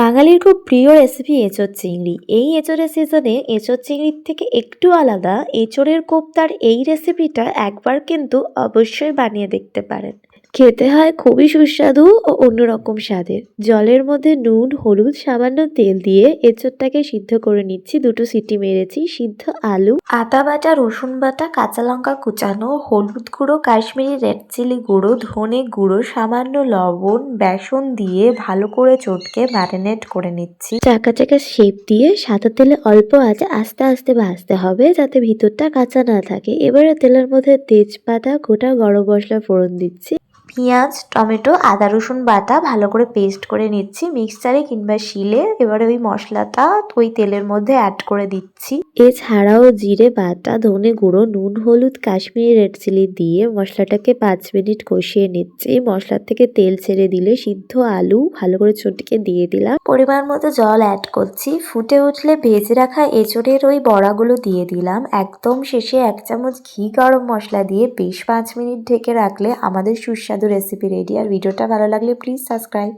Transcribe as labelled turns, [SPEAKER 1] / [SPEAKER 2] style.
[SPEAKER 1] বাঙালির খুব প্রিয় রেসিপি এঁচোড় চিংড়ি। এই এঁচোড়ের সিজনে এঁচোড় চিংড়ির থেকে একটু আলাদা এঁচোড়ের কোপ্তার এই রেসিপিটা একবার কিন্তু অবশ্যই বানিয়ে দেখতে পারেন। খেতে হয় খুবই সুস্বাদু ও অন্যরকম স্বাদের। জলের মধ্যে নুন, হলুদ, সামান্য তেল দিয়ে এঁচোড়টাকে সিদ্ধ করে নিচ্ছি। 2টো সিটি মেরেছি। সিদ্ধ আলু, আদা বাটা, রসুন বাটা, কাঁচা লঙ্কা কুচানো, হলুদ গুঁড়ো, কাশ্মীরি রেড চিলি গুঁড়ো, ধনে গুঁড়ো, সামান্য লবণ, বেসন দিয়ে ভালো করে চটকে ম্যারিনেট করে নিচ্ছি। চাকা চাকা শেপ দিয়ে সাদা তেলে অল্প আঁচে আস্তে আস্তে ভাজতে হবে যাতে ভিতরটা কাঁচা না থাকে। এবারে তেলের মধ্যে তেজপাতা, গোটা গরম মশলা ফোড়ন দিচ্ছি। পেঁয়াজ, টমেটো, আদা রসুন বাটা ভালো করে পেস্ট করে নিচ্ছি মিক্সচারে কিংবা শিলে। এবারে ওই মশলাটা ওই তেলের মধ্যে অ্যাড করে দিচ্ছি। এছাড়াও জিরে বাটা, ধনে গুঁড়ো, নুন, হলুদ, কাশ্মীরি রেড চিলি দিয়ে মশলাটাকে 5 মিনিট কষিয়ে নিচ্ছি। মশলার থেকে তেল ছেড়ে দিলে সিদ্ধ আলু ভালো করে চটকে দিয়ে দিলাম। পরিমাণ মতো জল অ্যাড করছি। ফুটে উঠলে ভেজে রাখা এঁচোড়ের ওই বড়াগুলো দিয়ে দিলাম। একদম শেষে 1 চামচ ঘি গরম মশলা দিয়ে বেশ 5 মিনিট ঢেকে রাখলে আমাদের সুস্বাদু রেসিপি রেডি। আর ভিডিওটা ভালো লাগলে প্লিজ সাবস্ক্রাইব।